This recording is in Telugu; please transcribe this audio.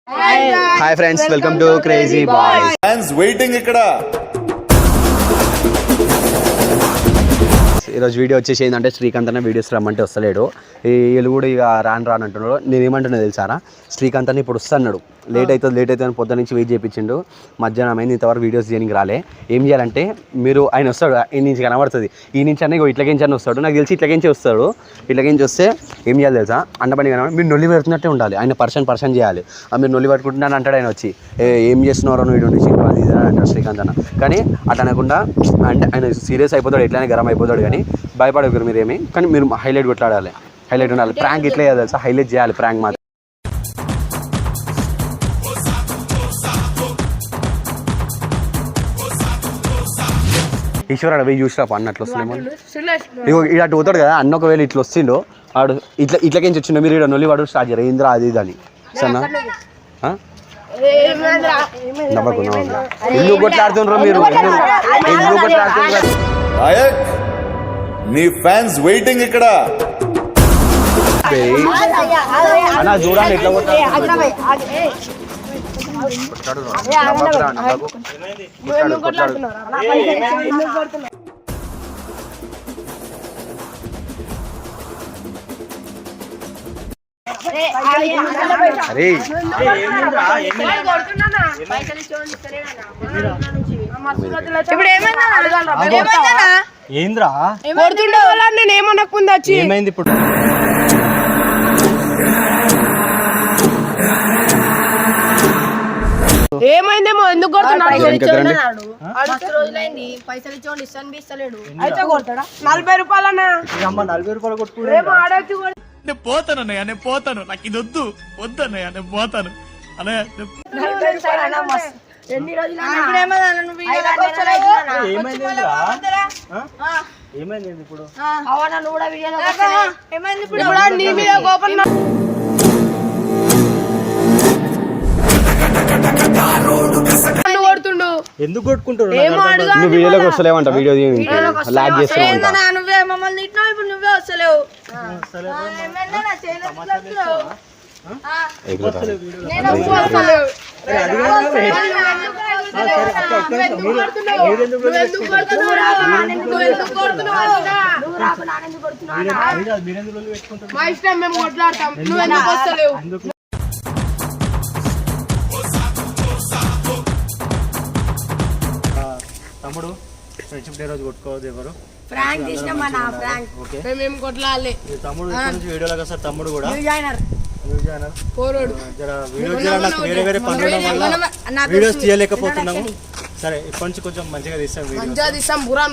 Hi friends, welcome to crazy boys. Fans waiting ఇక్కడ. ఈరోజు వీడియో వచ్చేసి ఏంటంటే శ్రీకాంత్ అన్న వీడియోస్ రమ్మంటే వస్తలేడు. వీళ్ళు కూడా ఇక రాను అంటున్నాడు. నేను ఏమంటున్నా తెలుసారా, శ్రీకాంత్ అన్న ఇప్పుడు వస్తున్నాడు, లేట్ అవుతుంది అని పొద్దు నుంచి వెయిట్ చేయించిండు. మధ్యాహ్నం అయింది, ఇంతవరకు వీడియోస్ చేయడానికి రాలే. ఏం చేయాలంటే మీరు ఆయన వస్తాడు, ఈ నుంచి కనబడుతుంది, ఈ నుంచి అన్న ఇట్లకించి అని వస్తాడు. నాకు తెలిసి ఇట్లకించి వస్తాడు. ఇట్లకించి వస్తే ఏం చేయాలి తెలుసా, అండపని కనబడి మీరు నొల్లి పెడుతున్నట్టే ఉండాలి. ఆయన పర్సన్ చేయాలి. మీరు నొల్లి పట్టుకుంటున్నాను అంటాడు. ఆయన వచ్చి ఏం చేస్తున్నారో వీడియో నుంచి అది ఇది అని అంటాడు శ్రీకాంత్ అన్న. కానీ అట్లా అనకుండా అంటే ఆయన సీరియస్ అయిపోతాడు, ఎట్లయినా గరం అయిపోతాడు. కానీ భయపడకూడదు మీరేమి. కానీ మీరు హైలైట్ కొట్లాడాలి, హైలైట్ ఉండాలి. ప్రాంక్ ఇట్లా చేయాలి తెలుసా, హైలైట్ చేయాలి ప్రాంక్ మాత్రం. ఈశ్వరాడు వెయ్యి చూసిరా అన్నట్లు వస్తున్నామో. ఇగో ఇటు పోతాడు కదా అన్న, ఒకవేళ ఇట్లా వస్తుండో వాడు ఇట్లకించి వచ్చిండో మీరు ఇక్కడ నొల్లి వాడు స్టార్ట్ చేయరు ఏంద్రా అది ఇది అని. సరేనా, ఎందుకు కొట్లాడుతుండ్రు మీరు, ఎందుకు కొట్లాడుతుండ్రు? నీ ఫ్యాన్స్ వెయిటింగ్ ఇక్కడ. అన్న చూడండి ఎట్లా కొట్టాడు. ఏంద్రా నేను ఏమనకుండా వచ్చి ఏమైంది ఇప్పుడు? ఏమైందేమో, ఎందుకు కొడుతున్నాడు? పైసలు ఇచ్చోండి ఇస్తలేడు. అయితే కొడతాడా? 40 రూపాయలన్నా. 40 రూపాయలు కొట్టుకుంటే నేను పోతానన్నయ్య, నేను పోతాను, నాకు ఇది వద్దు వద్దన్నయ్య, నేను పోతాను అన్నయ్య. ఎన్ని రోజులు ఏమైంది ఇప్పుడు? కూడా వీడియోలో నీ మీద కోపం కొడుతుండు. ఎందుకు కొట్టుకుంటారు? నువ్వు వీడియోలోకి వస్తలేవంట, వీడియో లాగ్ చేస్తావంట. నువ్వే మమ్మల్ని ఇట్లా, ఇప్పుడు నువ్వే వస్తలేవు. మా ఇష్టం, మేము కొట్లాడతాం, నువ్వు ఎందుకు వస్తలేవు? తమ్ముడు ఫ్రెండ్షిప్ డే రోజు కొట్టుకోవద్దు ఎవరు. ఫ్రాంక్ చేసినాం మన ఫ్రాంక్. మేము కొట్లాడాలి. తమ్ముడు వీడియోలో సార్, తమ్ముడు కూడా పోరోడు వేరే వేరే పనుల వల్ల వీడియోస్ తీయలేకపోతున్నాము. సరే కొంచెం మంచిగా తీస్తాం, తీస్తాం.